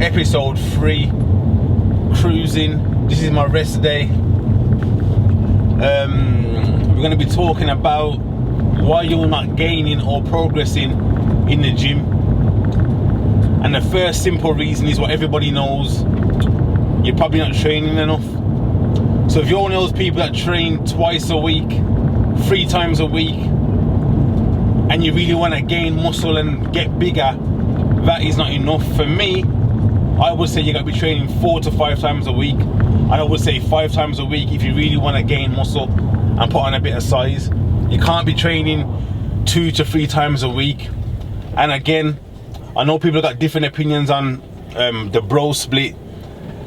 Episode 3, cruising. This is my rest day. We're going to be talking about why you're not gaining or progressing in the gym. And the first simple reason is what everybody knows: you're probably not training enough. So if you're one of those people that train twice a week, 3 times a week, and you really want to gain muscle and get bigger, that is not enough. For me, I would say you got to be training 4 to 5 times a week. And I would say 5 times a week if you really want to gain muscle and put on a bit of size. You can't be training 2 to 3 times a week. And again, I know people have got different opinions on the bro split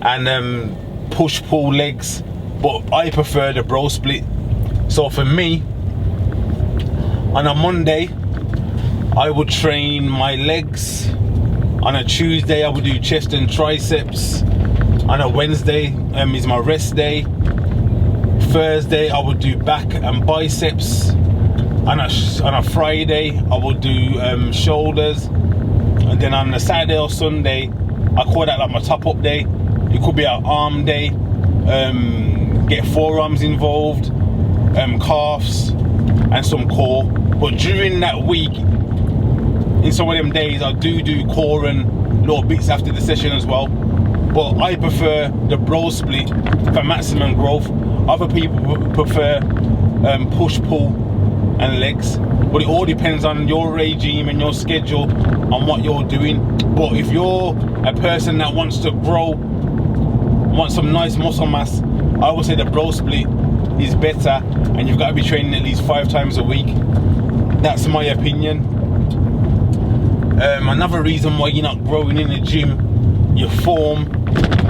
and push-pull legs, but I prefer the bro split. So for me, on a Monday, I would train my legs. On a Tuesday, I would do chest and triceps. On a Wednesday is my rest day. Thursday, I would do back and biceps. On a Friday, I would do shoulders. And then on a Saturday or Sunday, I call that like my top-up day. It could be an arm day. Get forearms involved, calves, and some core. But during that week, in some of them days, I do core and little bits after the session as well. But I prefer the bro split for maximum growth. Other people prefer push-pull and legs. But it all depends on your regime and your schedule on what you're doing. But if you're a person that wants to grow, wants some nice muscle mass, I would say the bro split is better, and you've got to be training at least 5 times a week. That's my opinion. Another reason why you're not growing in the gym, your form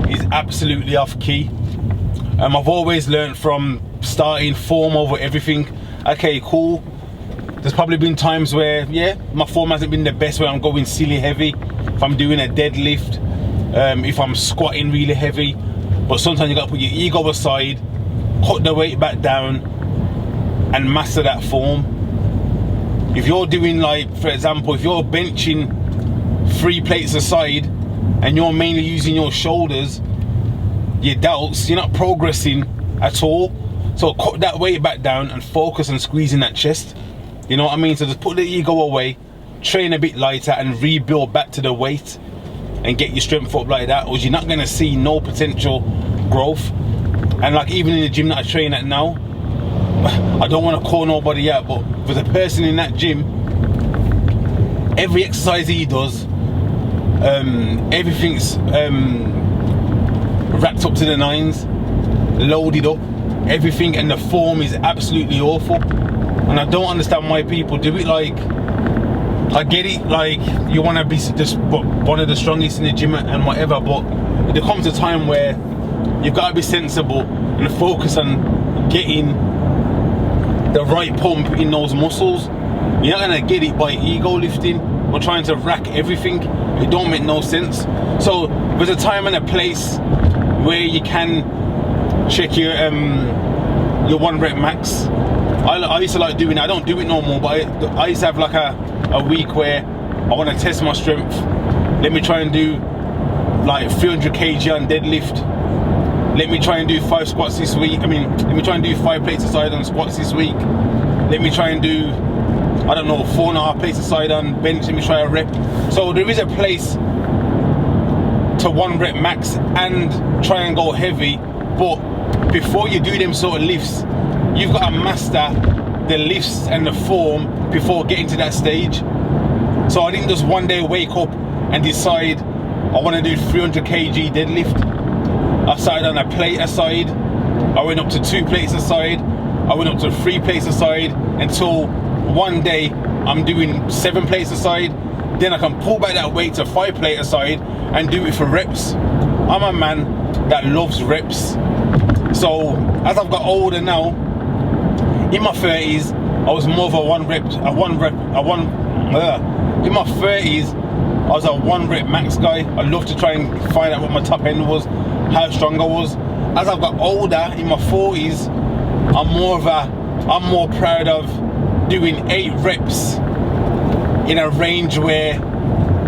is absolutely off key. I've always learned from starting form over everything. Okay, cool. There's probably been times where, yeah, my form hasn't been the best, where I'm going silly heavy. If I'm doing a deadlift, if I'm squatting really heavy. But sometimes you got to put your ego aside, cut the weight back down, and master that form. If you're doing, like, for example, if you're benching 3 plates aside and you're mainly using your shoulders, your delts, you're not progressing at all. So cut that weight back down and focus on squeezing that chest. You know what I mean? So just put the ego away, train a bit lighter, and rebuild back to the weight and get your strength up like that, or you're not going to see no potential growth. And like, even in the gym that I train at now, I don't want to call nobody out, but for the person in that gym, every exercise he does, everything's wrapped up to the 9s, loaded up, everything, and the form is absolutely awful. And I don't understand why people do it. Like, I get it, like, you want to be just one of the strongest in the gym and whatever, but there comes a time where you've got to be sensible and focus on getting the right pump in those muscles. You're not going to get it by ego lifting or trying to rack everything. It don't make no sense. So there's a time and a place where you can check your 1 rep max. I used to like doing it. I don't do it no more, but I used to have like a week where I want to test my strength. Let me try and do like 300 kg on deadlift. Let me try and do 5 squats this week. Let me try and do 5 plates aside on squats this week. Let me try and do, I don't know, 4.5 plates aside on bench. Let me try a rep. So there is a place to 1 rep max and try and go heavy. But before you do them sort of lifts, you've got to master the lifts and the form before getting to that stage. So I didn't just one day wake up and decide I want to do 300 kg deadlift. I started on a plate aside, I went up to 2 plates aside, I went up to 3 plates aside, until one day I'm doing 7 plates aside. Then I can pull back that weight to 5 plate aside and do it for reps. I'm a man that loves reps. So as I've got older now, in my 30s, I was more of in my 30s, I was a 1 rep max guy. I love to try and find out what my top end was, how strong I was. As I've got older, in my 40s, I'm more proud of doing 8 reps in a range where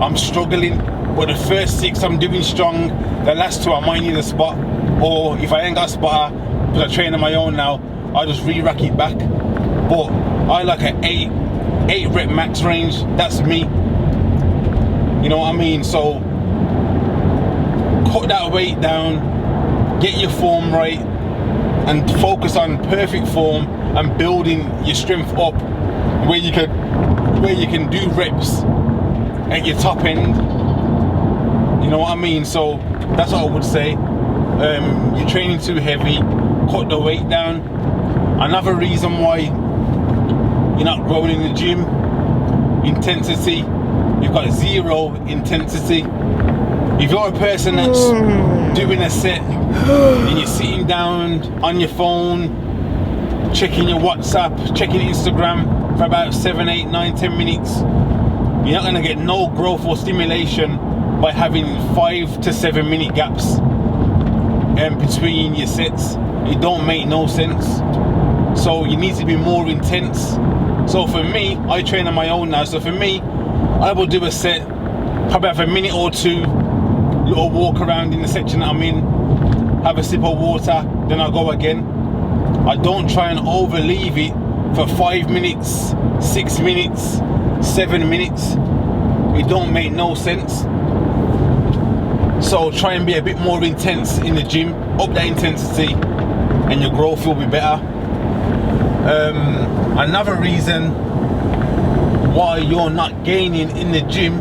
I'm struggling. but the first 6 I'm doing strong. The last 2 I might need a spot, or if I ain't got a spotter because I train on my own now, I'll just re-rack it back. But I like an 8 rep max range. That's me, you know what I mean? So cut that weight down, get your form right, and focus on perfect form and building your strength up where you can do reps at your top end, you know what I mean? So that's what I would say. You're training too heavy, cut the weight down. Another reason why you're not growing in the gym, intensity. You've got 0 intensity. If you're a person that's doing a set and you're sitting down on your phone, checking your WhatsApp, checking Instagram for about 7, 8, 9, 10 minutes, you're not going to get no growth or stimulation by having 5 to 7 minute gaps between your sets. It don't make no sense. So you need to be more intense. So for me, I train on my own now. So for me, I will do a set, probably have a minute or 2, little walk around in the section that I'm in, have a sip of water, then I'll go again. I don't try and overleave it for 5 minutes, 6 minutes, 7 minutes. It don't make no sense. So try and be a bit more intense in the gym, up that intensity, and your growth will be better. Another reason why you're not gaining in the gym,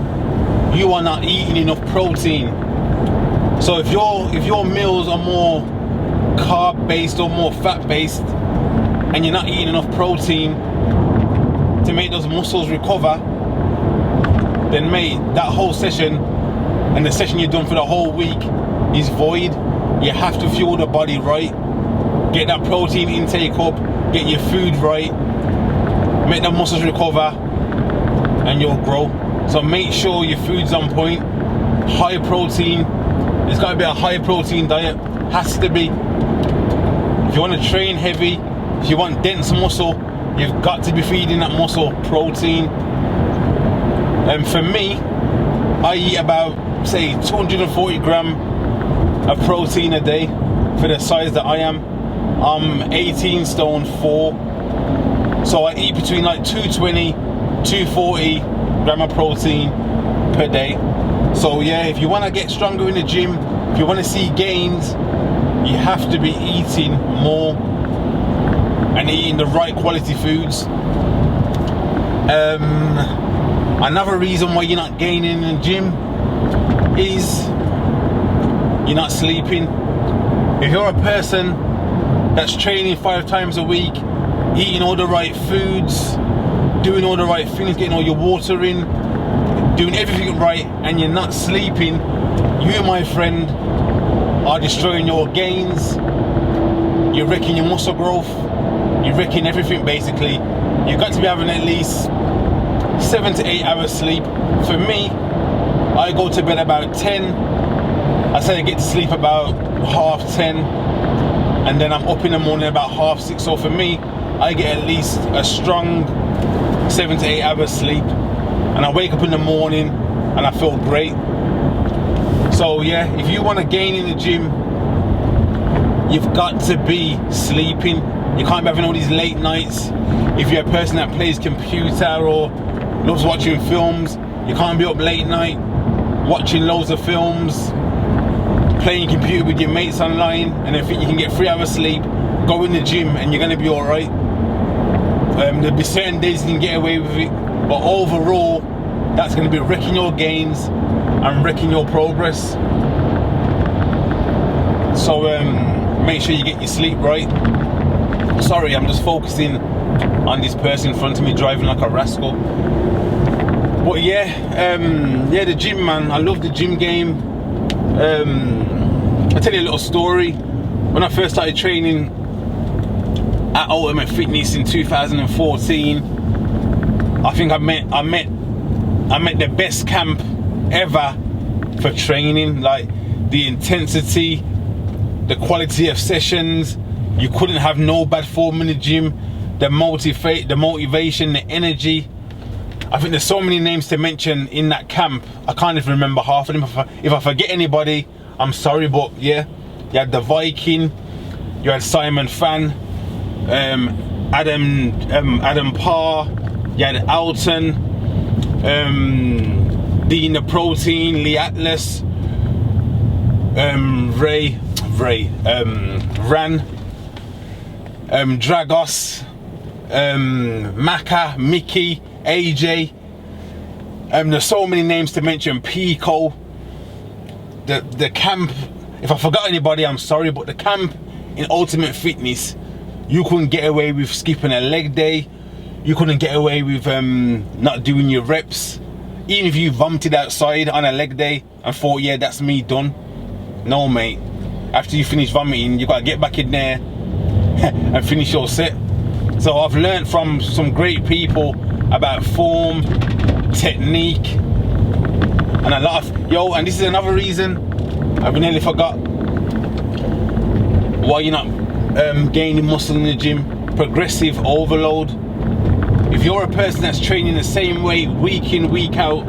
you are not eating enough protein. So if your meals are more carb based or more fat based, and you're not eating enough protein to make those muscles recover, then mate, that whole session and the session you've done for the whole week is void. You have to fuel the body right, get that protein intake up, get your food right, make the muscles recover, and you'll grow. So make sure your food's on point, high protein. It's got to be a high protein diet, has to be. If you want to train heavy, if you want dense muscle, you've got to be feeding that muscle protein. And for me, I eat about, say, 240 gram of protein a day for the size that I am. I'm 18 stone 4, so I eat between like 220, 240 gram of protein per day. So yeah, if you want to get stronger in the gym, if you want to see gains, you have to be eating more and eating the right quality foods. Another reason why you're not gaining in the gym is you're not sleeping. If you're a person that's training 5 times a week, eating all the right foods, doing all the right things, getting all your water in, doing everything right, and you're not sleeping, you, my friend, are destroying your gains. You're wrecking your muscle growth. You're wrecking everything basically. You've got to be having at least 7 to 8 hours sleep. For me, I go to bed about 10. I say I get to sleep about 10:30, and then I'm up in the morning about 6:30. So for me, I get at least a strong 7 to 8 hours sleep, and I wake up in the morning and I feel great. So yeah, if you want to gain in the gym, you've got to be sleeping. You can't be having all these late nights. If you're a person that plays computer or loves watching films, you can't be up late night watching loads of films, playing computer with your mates online, and then think you can get 3 hours sleep, go in the gym and you're going to be alright. There'll be certain days you can get away with it, but overall that's going to be wrecking your gains and wrecking your progress. So make sure you get your sleep right. Sorry, I'm just focusing on this person in front of me driving like a rascal. But yeah, the gym, man. I love the gym game. I'll tell you a little story. When I first started training at Ultimate Fitness in 2014, I think I met the best camp ever for training. Like the intensity, the quality of sessions. You couldn't have no bad form in the gym. The motivation, the energy. I think there's so many names to mention in that camp. I can't even remember half of them. If I forget anybody, I'm sorry, but yeah, you had the Viking, you had Simon Fan, Adam Parr, you had Alton, Dean the Protein, Lee Atlas, Ran, Dragos, Maka, Mickey, AJ. There's so many names to mention. Pico. The camp. If I forgot anybody, I'm sorry, but the camp in Ultimate Fitness, you couldn't get away with skipping a leg day. You couldn't get away with not doing your reps. Even if you vomited outside on a leg day and thought, yeah, that's me done. No, mate. After you finish vomiting, you gotta get back in there and finish your set. So I've learned from some great people about form, technique, and a lot of and this is another reason I've nearly forgot why you're not gaining muscle in the gym. Progressive overload. If you're a person that's training the same way week in, week out,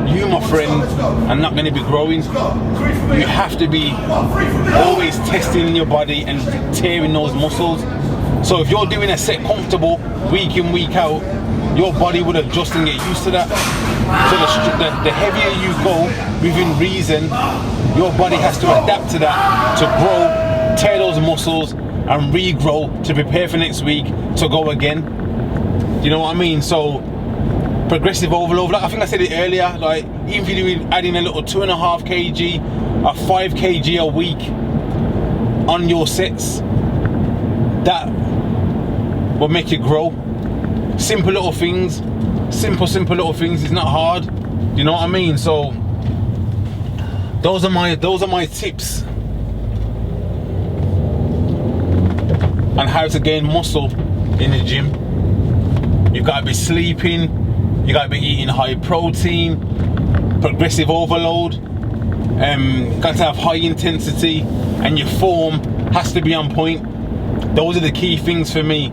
you, my friend, are not going to be growing. You have to be always testing your body and tearing those muscles. So if you're doing a set comfortable week in, week out, your body will adjust and get used to that. So the heavier you go within reason, your body has to adapt to that, to grow, tear those muscles and regrow to prepare for next week to go again. You know what I mean? So progressive overload, like I think I said it earlier, like even if you're adding a little 2.5 kg or 5 kg a week on your sets, that will make you grow. Simple little things, simple little things. It's not hard. You know what I mean? So those are my tips on how to gain muscle in the gym. You've got to be sleeping, you got to be eating high protein, progressive overload, got to have high intensity, and your form has to be on point. Those are the key things for me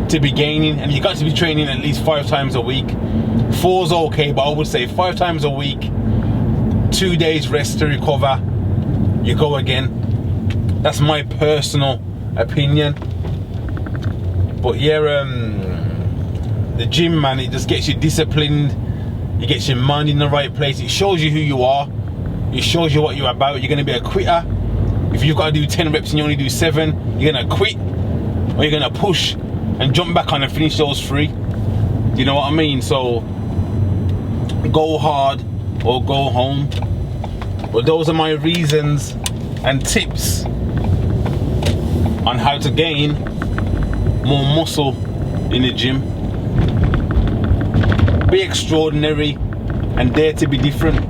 to be gaining, and you got to be training at least 5 times a week. 4's okay, but I would say 5 times a week, 2 days rest to recover, you go again. That's my personal opinion. But yeah, the gym, man, it just gets you disciplined, it gets your mind in the right place, it shows you who you are, it shows you what you're about. You're going to be a quitter. If you've got to do 10 reps and you only do 7, you're going to quit, or you're going to push and jump back on and finish those 3. You know what I mean? So go hard or go home. But those are my reasons and tips on how to gain more muscle in the gym. Be extraordinary and dare to be different.